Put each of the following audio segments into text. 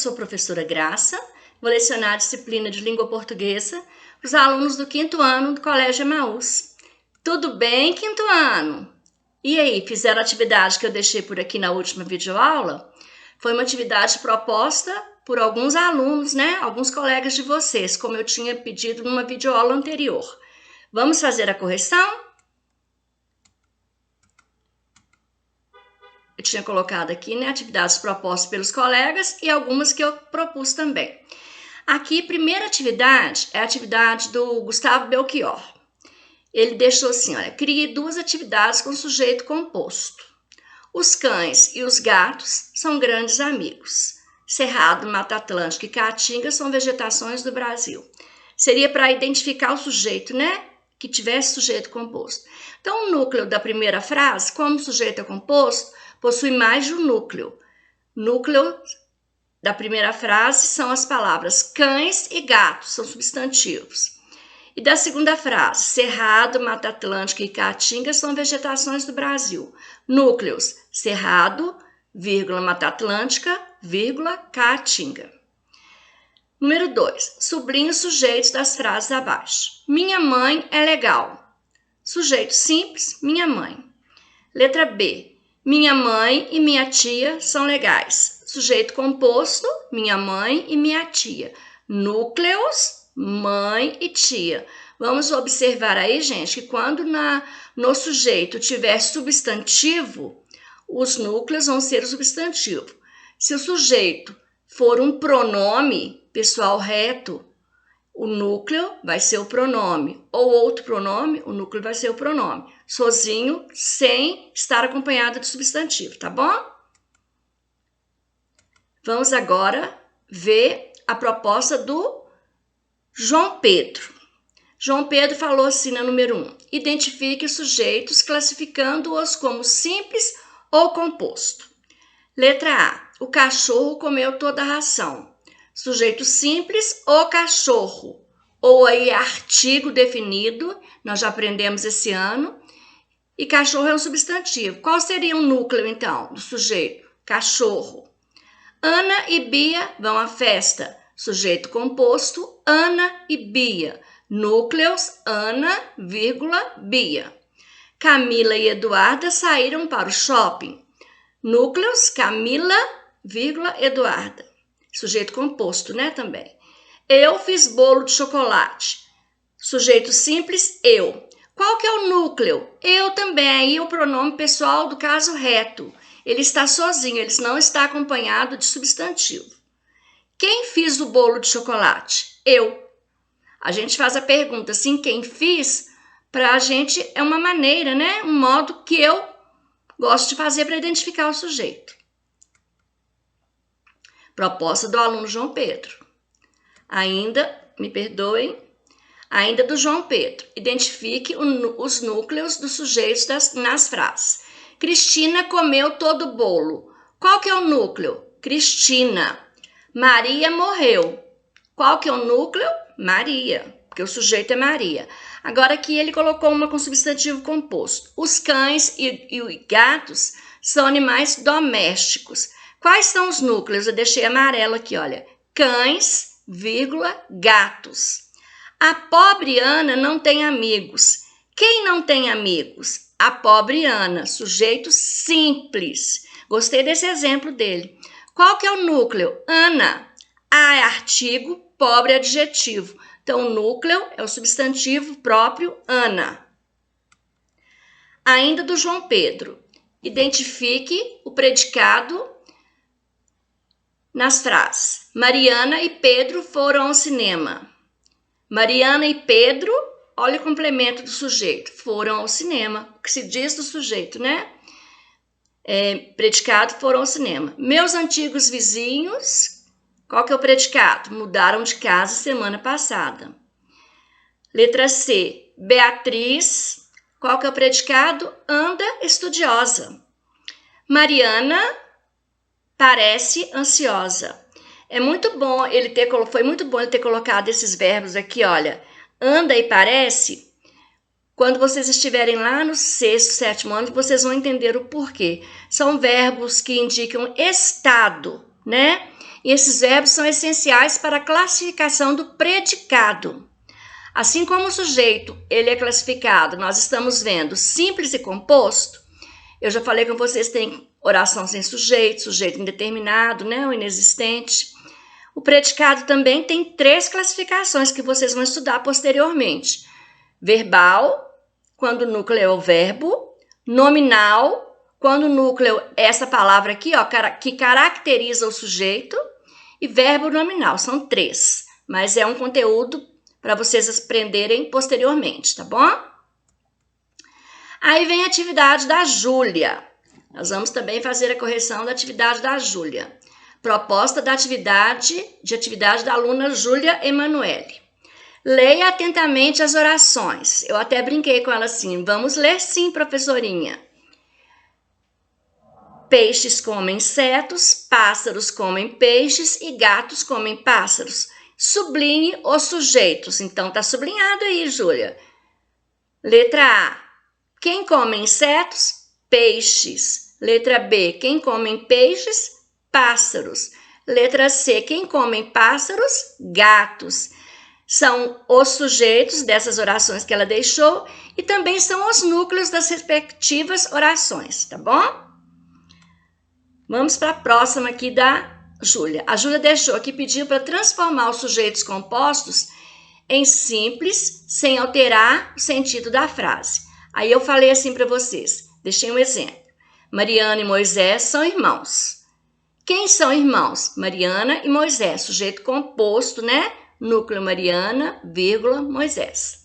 sou a professora Graça, vou lecionar a disciplina de língua portuguesa para os alunos do 5º ano do Colégio Emaús. Tudo bem, 5º ano? E aí, fizeram a atividade que eu deixei por aqui na última videoaula? Foi uma atividade proposta por alguns alunos, né? Alguns colegas de vocês, como eu tinha pedido numa videoaula anterior. Vamos fazer a correção? Eu tinha colocado aqui, né, atividades propostas pelos colegas e algumas que eu propus também. Aqui, primeira atividade é a atividade do Gustavo Belchior. Ele deixou assim, olha, crie 2 atividades com sujeito composto. Os cães e os gatos são grandes amigos. Cerrado, Mata Atlântica e Caatinga são vegetações do Brasil. Seria para identificar o sujeito, né, que tivesse sujeito composto. Então, o núcleo da primeira frase, como o sujeito é composto, possui mais de um núcleo. Núcleo da primeira frase são as palavras cães e gatos, são substantivos. E da segunda frase, Cerrado, Mata Atlântica e Caatinga são vegetações do Brasil. Núcleos, Cerrado, vírgula, Mata Atlântica, vírgula, Caatinga. Número 2, sublinhe os sujeitos das frases abaixo. Minha mãe é legal. Sujeito simples, minha mãe. Letra B. Minha mãe e minha tia são legais. Sujeito composto, minha mãe e minha tia. Núcleos, mãe e tia. Vamos observar aí, gente, que quando no sujeito tiver substantivo, os núcleos vão ser o substantivo. Se o sujeito for um pronome, pessoal reto, o núcleo vai ser o pronome, ou outro pronome, o núcleo vai ser o pronome, sozinho, sem estar acompanhado de substantivo, tá bom? Vamos agora ver a proposta do João Pedro. João Pedro falou assim na número 1, identifique os sujeitos classificando-os como simples ou composto. Letra A, o cachorro comeu toda a ração. Sujeito simples, o cachorro, ou aí artigo definido, nós já aprendemos esse ano, e cachorro é um substantivo. Qual seria o núcleo, então, do sujeito? Cachorro. Ana e Bia vão à festa. Sujeito composto, Ana e Bia. Núcleos, Ana, vírgula, Bia. Camila e Eduarda saíram para o shopping. Núcleos, Camila, vírgula, Eduarda. Sujeito composto, né, também. Eu fiz bolo de chocolate. Sujeito simples, eu. Qual que é o núcleo? Eu também. Aí o pronome pessoal do caso reto. Ele está sozinho, ele não está acompanhado de substantivo. Quem fez o bolo de chocolate? Eu. A gente faz a pergunta assim, quem fiz? Para a gente é uma maneira, né? Um modo que eu gosto de fazer para identificar o sujeito. Proposta do aluno João Pedro. Ainda, me perdoem, ainda do João Pedro. Identifique os núcleos dos sujeitos nas frases. Cristina comeu todo o bolo. Qual que é o núcleo? Cristina. Maria morreu. Qual que é o núcleo? Maria, porque o sujeito é Maria. Agora aqui ele colocou uma com substantivo composto. Os cães e gatos são animais domésticos. Quais são os núcleos? Eu deixei amarelo aqui, olha. Cães, vírgula, gatos. A pobre Ana não tem amigos. Quem não tem amigos? A pobre Ana, sujeito simples. Gostei desse exemplo dele. Qual que é o núcleo? Ana. A é artigo, pobre é adjetivo. Então, o núcleo é o substantivo próprio Ana. Ainda do João Pedro. Identifique o predicado nas frases. Mariana e Pedro foram ao cinema. Mariana e Pedro, olha o complemento do sujeito, foram ao cinema. O que se diz do sujeito, né? Predicado, foram ao cinema. Meus antigos vizinhos, qual que é o predicado? Mudaram de casa semana passada. Letra C, Beatriz, qual que é o predicado? Anda estudiosa. Mariana parece ansiosa. É muito bom foi muito bom ele ter colocado esses verbos aqui, olha. Anda e parece. Quando vocês estiverem lá no 6º, 7º ano, vocês vão entender o porquê. São verbos que indicam estado, né? E esses verbos são essenciais para a classificação do predicado. Assim como o sujeito ele é classificado, nós estamos vendo simples e composto. Eu já falei com vocês, tem oração sem sujeito, sujeito indeterminado, né, ou inexistente. O predicado também tem 3 classificações que vocês vão estudar posteriormente. Verbal, quando o núcleo é o verbo. Nominal, quando o núcleo é essa palavra aqui, ó, que caracteriza o sujeito. E verbo nominal, são 3. Mas é um conteúdo para vocês aprenderem posteriormente, tá bom? Aí vem a atividade da Júlia. Nós vamos também fazer a correção da atividade da Júlia. Proposta da atividade da aluna Júlia Emanuele. Leia atentamente as orações. Eu até brinquei com ela assim, vamos ler sim, professorinha. Peixes comem insetos, pássaros comem peixes e gatos comem pássaros. Sublinhe os sujeitos. Então, tá sublinhado aí, Júlia. Letra A. Quem come insetos? Peixes. Letra B. Quem come peixes? Pássaros. Letra C. Quem come pássaros? Gatos. São os sujeitos dessas orações que ela deixou e também são os núcleos das respectivas orações, tá bom? Vamos para a próxima aqui da Júlia. A Júlia deixou aqui, pediu para transformar os sujeitos compostos em simples, sem alterar o sentido da frase. Aí eu falei assim para vocês, deixei um exemplo. Mariana e Moisés são irmãos. Quem são irmãos? Mariana e Moisés, sujeito composto, né? Núcleo Mariana, vírgula, Moisés.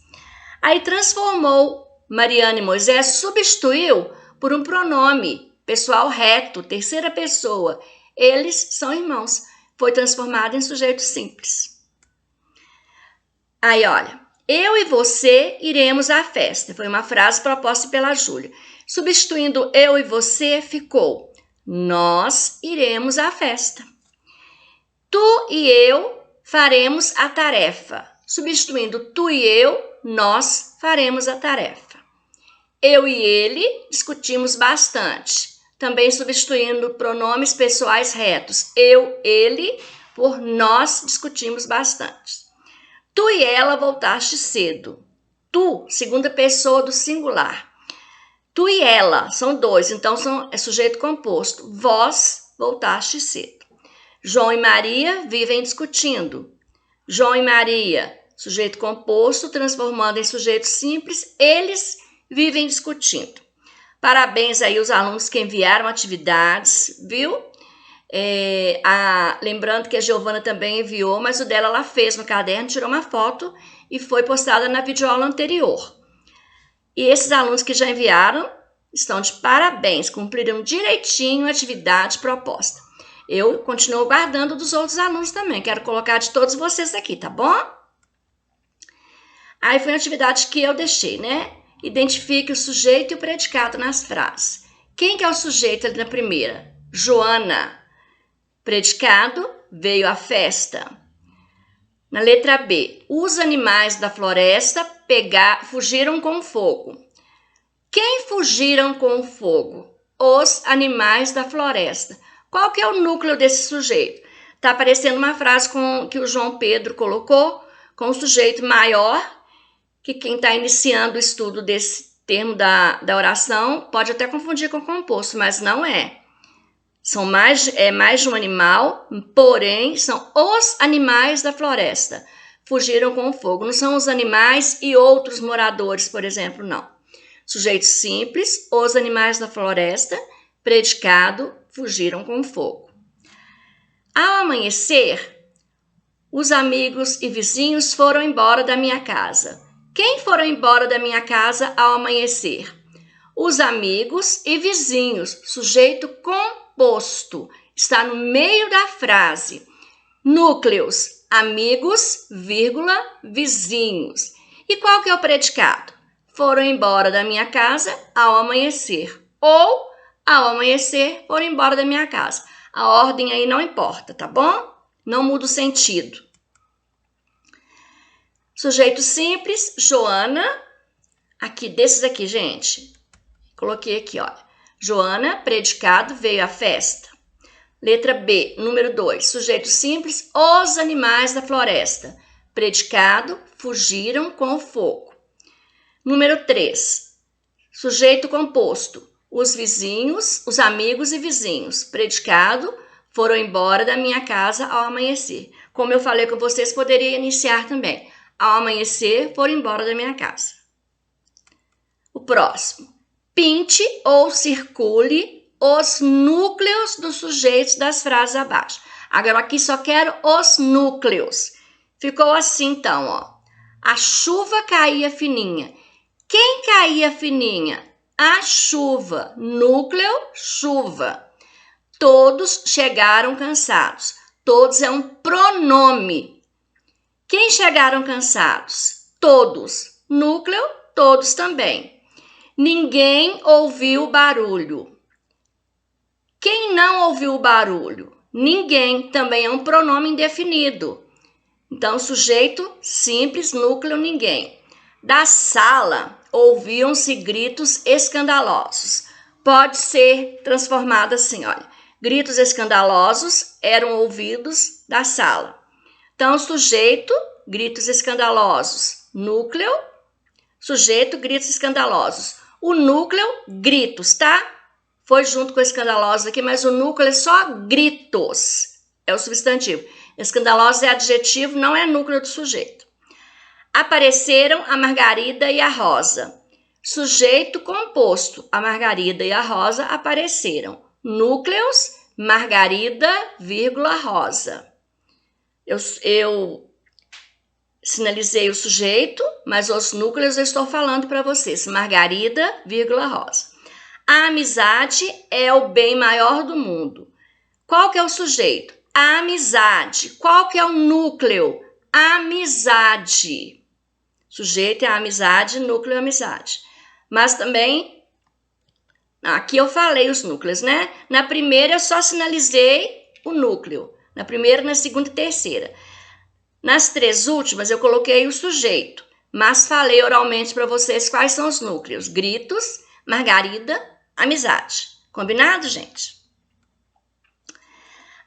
Aí transformou Mariana e Moisés, substituiu por um pronome pessoal reto, terceira pessoa. Eles são irmãos. Foi transformado em sujeito simples. Aí, olha, eu e você iremos à festa. Foi uma frase proposta pela Júlia. Substituindo eu e você, ficou nós iremos à festa. Tu e eu faremos a tarefa. Substituindo tu e eu, nós faremos a tarefa. Eu e ele discutimos bastante. Também substituindo pronomes pessoais retos. Eu, ele, por nós discutimos bastante. Tu e ela voltaste cedo. Tu, segunda pessoa do singular. Tu e ela, são 2, então é sujeito composto. Vós voltaste cedo. João e Maria vivem discutindo. João e Maria, sujeito composto, transformando em sujeito simples, eles vivem discutindo. Parabéns aí aos alunos que enviaram atividades, viu? Lembrando que a Giovana também enviou, mas o dela ela fez no caderno, tirou uma foto e foi postada na videoaula anterior. E esses alunos que já enviaram estão de parabéns, cumpriram direitinho a atividade proposta. Eu continuo guardando dos outros alunos também, quero colocar de todos vocês aqui, tá bom? Aí foi a atividade que eu deixei, né? Identifique o sujeito e o predicado nas frases. Quem que é o sujeito ali na primeira? Joana. Predicado, veio à festa. Na letra B, os animais da floresta fugiram com o fogo. Quem fugiram com o fogo? Os animais da floresta. Qual que é o núcleo desse sujeito? Está aparecendo uma frase que o João Pedro colocou com o sujeito maior, que quem está iniciando o estudo desse termo da oração pode até confundir com composto, mas não é. É mais de um animal, porém são os animais da floresta. Fugiram com o fogo. Não são os animais e outros moradores, por exemplo, não. Sujeito simples, os animais da floresta, predicado, fugiram com o fogo. Ao amanhecer, os amigos e vizinhos foram embora da minha casa. Quem foram embora da minha casa ao amanhecer? Os amigos e vizinhos, sujeito composto, está no meio da frase. Núcleos, amigos, vírgula, vizinhos. E qual que é o predicado? Foram embora da minha casa ao amanhecer. Ou, ao amanhecer, foram embora da minha casa. A ordem aí não importa, tá bom? Não muda o sentido. Sujeito simples, Joana. Aqui, desses aqui, gente. Coloquei aqui, olha. Joana, predicado, veio à festa. Letra B, número 2, sujeito simples, os animais da floresta. Predicado, fugiram com o fogo. Número 3, sujeito composto, os vizinhos, os amigos e vizinhos. Predicado, foram embora da minha casa ao amanhecer. Como eu falei com vocês, poderia iniciar também. Ao amanhecer, foram embora da minha casa. O próximo. Pinte ou circule os núcleos dos sujeitos das frases abaixo. Agora aqui só quero os núcleos. Ficou assim então, ó. A chuva caía fininha. Quem caía fininha? A chuva. Núcleo, chuva. Todos chegaram cansados. Todos é um pronome. Quem chegaram cansados? Todos. Núcleo, todos também. Ninguém ouviu barulho. Quem não ouviu o barulho? Ninguém, também é um pronome indefinido. Então, sujeito simples, núcleo, ninguém. Da sala, ouviam-se gritos escandalosos. Pode ser transformado assim, olha. Gritos escandalosos eram ouvidos da sala. Então, sujeito, gritos escandalosos. Núcleo, sujeito, gritos escandalosos. O núcleo, gritos, tá? Foi junto com escandalosos aqui, mas o núcleo é só gritos. É o substantivo. Escandalosos é adjetivo, não é núcleo do sujeito. Apareceram a Margarida e a Rosa. Sujeito composto. A Margarida e a Rosa apareceram. Núcleos, Margarida, vírgula, Rosa. Eu sinalizei o sujeito, mas os núcleos eu estou falando para vocês. Margarida, vírgula, Rosa. A amizade é o bem maior do mundo. Qual que é o sujeito? A amizade. Qual que é o núcleo? Amizade. Sujeito é a amizade, núcleo é a amizade. Mas também, aqui eu falei os núcleos, né? Na primeira eu só sinalizei o núcleo. Na primeira, na segunda e terceira. Nas 3 últimas eu coloquei o sujeito, mas falei oralmente para vocês quais são os núcleos. Gritos, Margarida, amizade. Combinado, gente?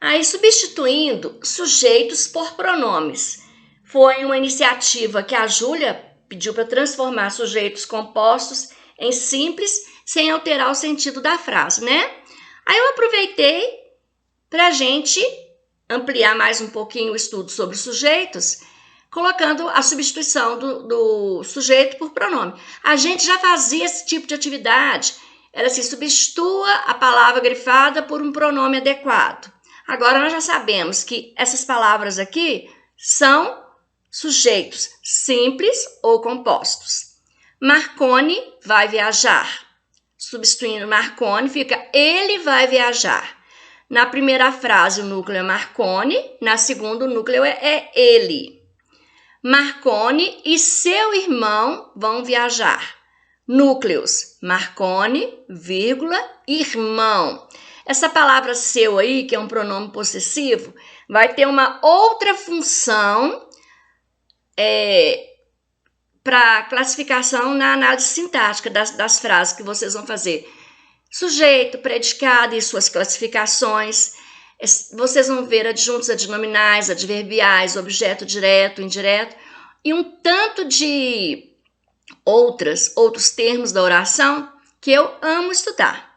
Aí, substituindo sujeitos por pronomes. Foi uma iniciativa que a Júlia pediu para transformar sujeitos compostos em simples, sem alterar o sentido da frase, né? Aí eu aproveitei para a gente ampliar mais um pouquinho o estudo sobre sujeitos, colocando a substituição do sujeito por pronome. A gente já fazia esse tipo de atividade. Era assim, substitua a palavra grifada por um pronome adequado. Agora nós já sabemos que essas palavras aqui são sujeitos simples ou compostos. Marconi vai viajar. Substituindo Marconi, fica ele vai viajar. Na primeira frase, o núcleo é Marconi. Na segunda, o núcleo é ele. Marconi e seu irmão vão viajar. Núcleos, Marconi, vírgula, irmão. Essa palavra seu aí, que é um pronome possessivo, vai ter uma outra função para classificação na análise sintática das frases que vocês vão fazer. Sujeito, predicado e suas classificações. Vocês vão ver adjuntos, adnominais, adverbiais, objeto direto, indireto e um tanto de outros termos da oração que eu amo estudar.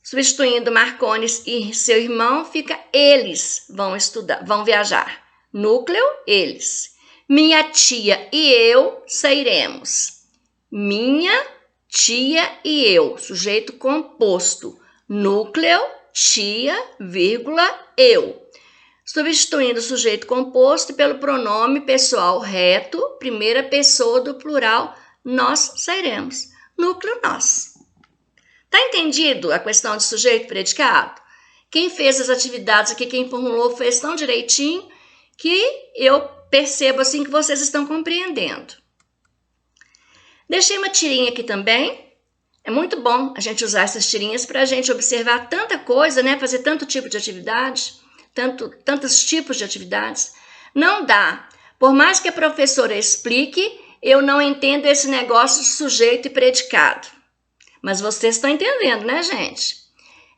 Substituindo Marconi e seu irmão, fica eles vão viajar. Núcleo, eles. Minha tia e eu sairemos. Minha tia e eu, sujeito composto. Núcleo, tia, vírgula, eu. Substituindo o sujeito composto pelo pronome pessoal reto, primeira pessoa do plural, nós sairemos. Núcleo, nós. Tá entendido a questão de sujeito e predicado? Quem fez as atividades aqui, quem formulou, fez tão direitinho que eu percebo assim que vocês estão compreendendo. Deixei uma tirinha aqui também. É muito bom a gente usar essas tirinhas para a gente observar tanta coisa, né? Fazer tanto tipo de atividade, tantos tipos de atividades. Não dá. Por mais que a professora explique, eu não entendo esse negócio de sujeito e predicado. Mas vocês estão entendendo, né, gente?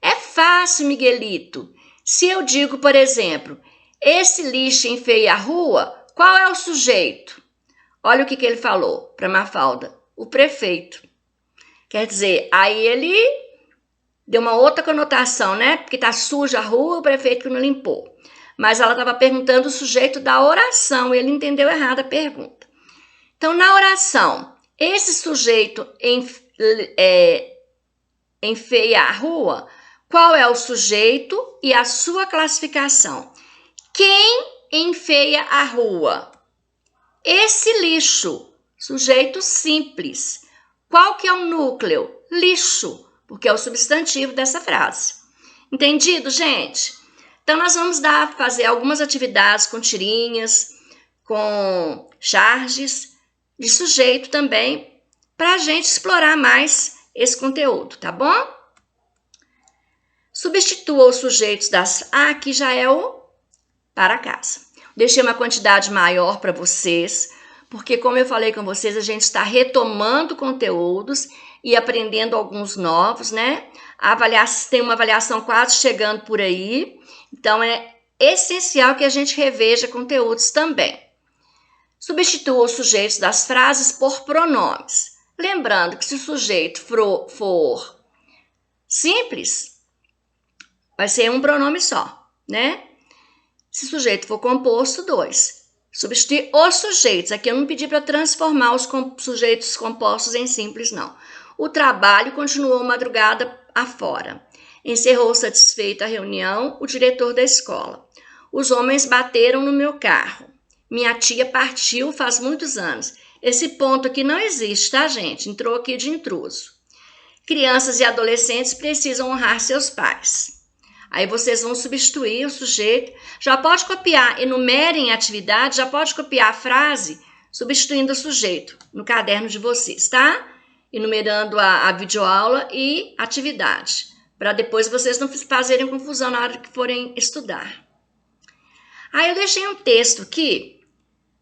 É fácil, Miguelito. Se eu digo, por exemplo, esse lixo enfeia a rua, qual é o sujeito? Olha o que ele falou para Mafalda. O prefeito. Quer dizer, aí ele deu uma outra conotação, né? Porque tá suja a rua, o prefeito que não limpou. Mas ela estava perguntando o sujeito da oração, ele entendeu errado a pergunta. Então, na oração, esse sujeito enfeia a rua, qual é o sujeito e a sua classificação? Quem enfeia a rua? Esse lixo, sujeito simples. Qual que é o núcleo? Lixo, porque é o substantivo dessa frase. Entendido, gente? Então, nós vamos fazer algumas atividades com tirinhas, com charges, de sujeito também, para a gente explorar mais esse conteúdo, tá bom? Substitua os sujeitos das... aqui já é o para casa. Deixei uma quantidade maior para vocês, porque como eu falei com vocês, a gente está retomando conteúdos e aprendendo alguns novos, né? Tem uma avaliação quase chegando por aí, então é essencial que a gente reveja conteúdos também. Substitua os sujeitos das frases por pronomes. Lembrando que se o sujeito for simples, vai ser um pronome só, né? Se o sujeito for composto, 2. Substituir os sujeitos. Aqui eu não pedi para transformar os sujeitos compostos em simples, não. O trabalho continuou madrugada afora. Encerrou satisfeito a reunião o diretor da escola. Os homens bateram no meu carro. Minha tia partiu faz muitos anos. Esse ponto aqui não existe, tá, gente? Entrou aqui de intruso. Crianças e adolescentes precisam honrar seus pais. Aí vocês vão substituir o sujeito. Já pode copiar, enumerem a atividade, já pode copiar a frase substituindo o sujeito no caderno de vocês, tá? Enumerando a videoaula e atividade, para depois vocês não fazerem confusão na hora que forem estudar. Aí eu deixei um texto aqui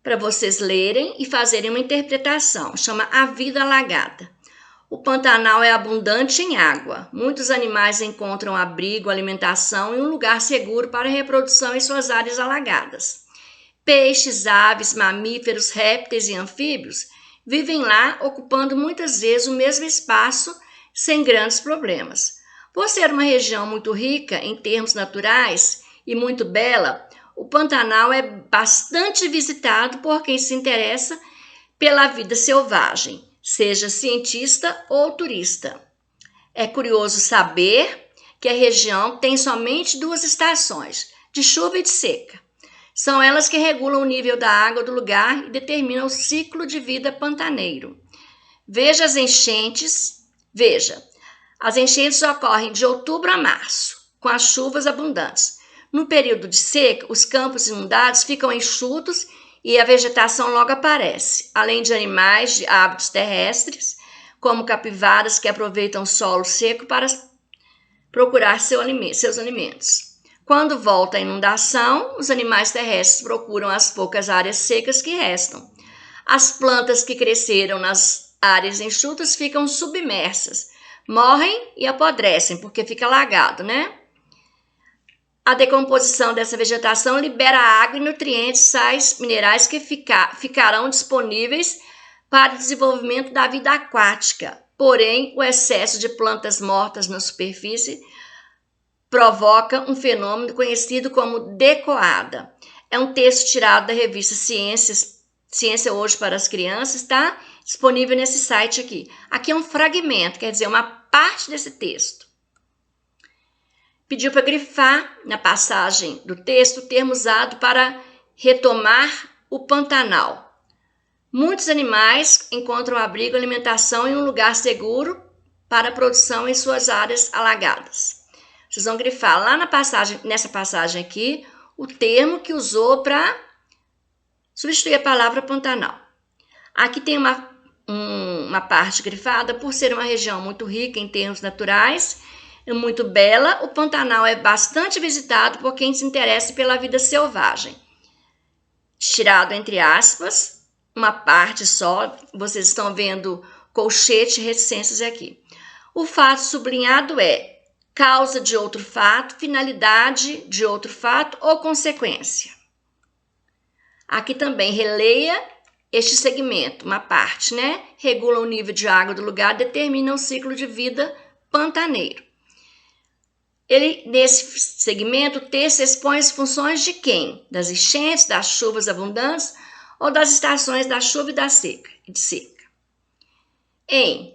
para vocês lerem e fazerem uma interpretação. Chama A Vida Alagada. O Pantanal é abundante em água. Muitos animais encontram abrigo, alimentação e um lugar seguro para reprodução em suas áreas alagadas. Peixes, aves, mamíferos, répteis e anfíbios vivem lá, ocupando muitas vezes o mesmo espaço sem grandes problemas. Por ser uma região muito rica em termos naturais e muito bela, o Pantanal é bastante visitado por quem se interessa pela vida selvagem, seja cientista ou turista. É curioso saber que a região tem somente 2 estações, de chuva e de seca. São elas que regulam o nível da água do lugar e determinam o ciclo de vida pantaneiro. As enchentes ocorrem de outubro a março, com as chuvas abundantes. No período de seca, os campos inundados ficam enxutos e a vegetação logo aparece, além de animais de hábitos terrestres, como capivaras que aproveitam o solo seco para procurar seus alimentos. Quando volta a inundação, os animais terrestres procuram as poucas áreas secas que restam. As plantas que cresceram nas áreas enxutas ficam submersas, morrem e apodrecem, porque fica alagado, né? A decomposição dessa vegetação libera água e nutrientes, sais minerais que ficarão disponíveis para o desenvolvimento da vida aquática. Porém, o excesso de plantas mortas na superfície provoca um fenômeno conhecido como decoada. É um texto tirado da revista Ciência Hoje para as Crianças, tá? Disponível nesse site aqui. Aqui é um fragmento, quer dizer, uma parte desse texto. Pediu para grifar na passagem do texto o termo usado para retomar o Pantanal. Muitos animais encontram abrigo e alimentação em um lugar seguro para a produção em suas áreas alagadas. Vocês vão grifar lá nessa passagem aqui, o termo que usou para substituir a palavra Pantanal. Aqui tem uma parte grifada, por ser uma região muito rica em termos naturais, muito bela, o Pantanal é bastante visitado por quem se interessa pela vida selvagem. Tirado entre aspas, uma parte só, vocês estão vendo colchete e reticências aqui. O fato sublinhado é causa de outro fato, finalidade de outro fato ou consequência. Aqui também releia este segmento, uma parte, né? Regula o nível de água do lugar, determina o ciclo de vida pantaneiro. Nesse segmento, o texto expõe as funções de quem? Das enchentes, das chuvas abundantes ou das estações da chuva e da seca.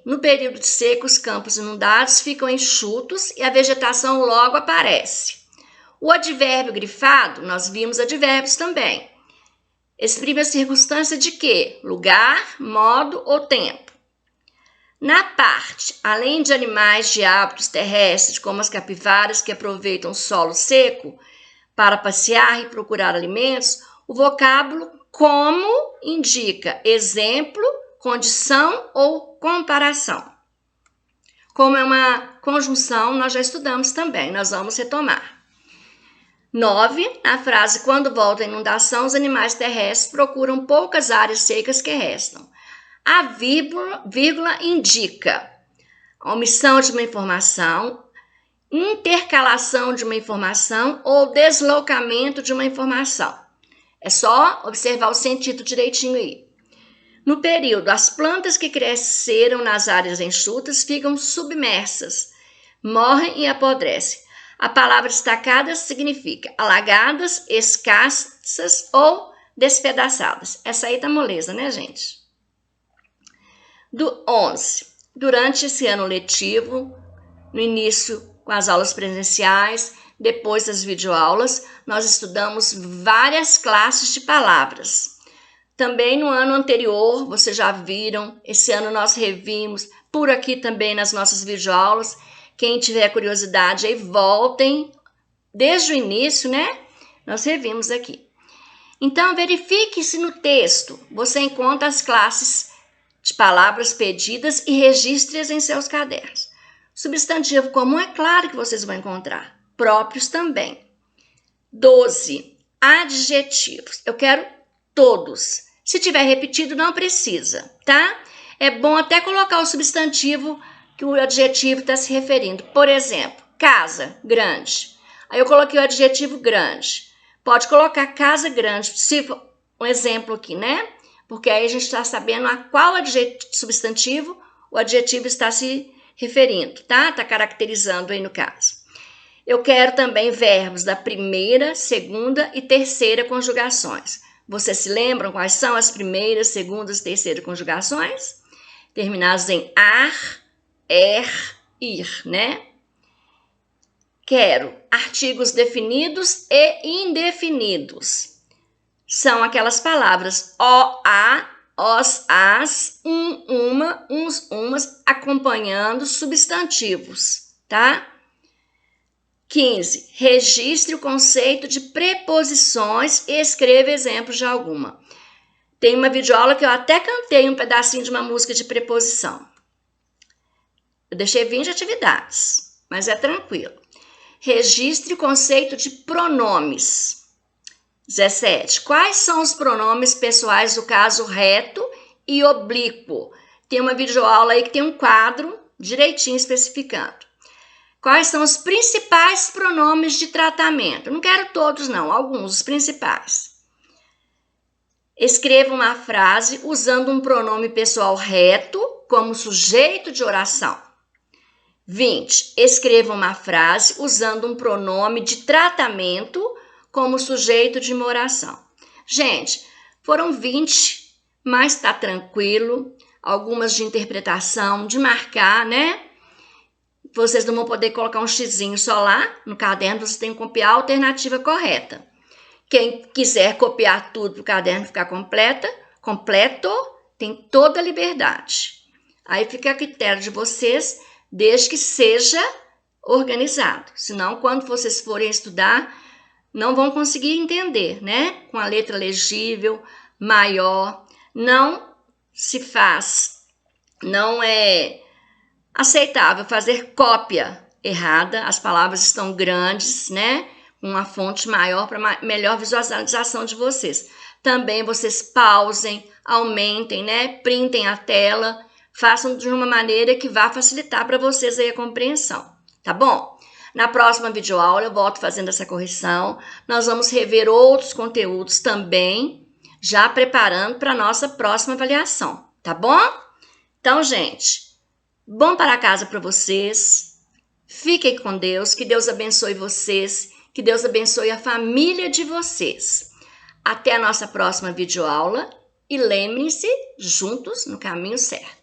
No período de seca, os campos inundados ficam enxutos e a vegetação logo aparece. O advérbio grifado, nós vimos advérbios também. Exprime a circunstância de quê? Lugar, modo ou tempo. Na parte, além de animais de hábitos terrestres, como as capivaras que aproveitam o solo seco para passear e procurar alimentos, o vocábulo como indica exemplo, condição ou comparação. Como é uma conjunção, nós já estudamos também, nós vamos retomar. 9. Na frase, quando volta a inundação, os animais terrestres procuram poucas áreas secas que restam. A vírgula indica a omissão de uma informação, intercalação de uma informação ou deslocamento de uma informação. É só observar o sentido direitinho aí. No período, as plantas que cresceram nas áreas enxutas ficam submersas, morrem e apodrecem. A palavra destacada significa alagadas, escassas ou despedaçadas. Essa aí tá moleza, né, gente? 11. Durante esse ano letivo, no início com as aulas presenciais, depois das videoaulas, nós estudamos várias classes de palavras. Também no ano anterior, vocês já viram, esse ano nós revimos, por aqui também nas nossas videoaulas. Quem tiver curiosidade aí, voltem desde o início, né? Nós revimos aqui. Então, verifique se no texto você encontra as classes de palavras pedidas e registre-as em seus cadernos. Substantivo comum é claro que vocês vão encontrar. Próprios também. 12. Adjetivos. Eu quero todos. Se tiver repetido, não precisa, tá? É bom até colocar o substantivo que o adjetivo está se referindo. Por exemplo, casa, grande. Aí eu coloquei o adjetivo grande. Pode colocar casa grande, se for um exemplo aqui, né? Porque aí a gente está sabendo a qual substantivo o adjetivo está se referindo, tá? Está caracterizando aí no caso. Eu quero também verbos da primeira, segunda e terceira conjugações. Vocês se lembram quais são as primeiras, segundas e terceiras conjugações? Terminadas em ar, ir, né? Quero artigos definidos e indefinidos. São aquelas palavras o, a, os, as, uma, uns, umas, acompanhando substantivos, tá? 15. Registre o conceito de preposições e escreva exemplos de alguma. Tem uma videoaula que eu até cantei um pedacinho de uma música de preposição. Eu deixei 20 atividades, mas é tranquilo. Registre o conceito de pronomes. 17. Quais são os pronomes pessoais do caso reto e oblíquo? Tem uma videoaula aí que tem um quadro direitinho especificando. Quais são os principais pronomes de tratamento? Não quero todos não, alguns, os principais. Escreva uma frase usando um pronome pessoal reto como sujeito de oração. 20. Escreva uma frase usando um pronome de tratamento como sujeito de uma oração. Gente, foram 20, mas tá tranquilo. Algumas de interpretação, de marcar, né? Vocês não vão poder colocar um xizinho só lá no caderno, vocês têm que copiar a alternativa correta. Quem quiser copiar tudo para o caderno ficar completo, tem toda a liberdade. Aí fica a critério de vocês, desde que seja organizado. Senão, quando vocês forem estudar, não vão conseguir entender, né? Com a letra legível, maior, não se faz, não é aceitável fazer cópia errada, as palavras estão grandes, né? Uma fonte maior para melhor visualização de vocês. Também vocês pausem, aumentem, né? Printem a tela, façam de uma maneira que vá facilitar para vocês aí a compreensão, tá bom? Na próxima videoaula eu volto fazendo essa correção. Nós vamos rever outros conteúdos também, já preparando para a nossa próxima avaliação, tá bom? Então, gente, bom para casa para vocês. Fiquem com Deus, que Deus abençoe vocês, que Deus abençoe a família de vocês. Até a nossa próxima videoaula e lembrem-se, juntos no caminho certo.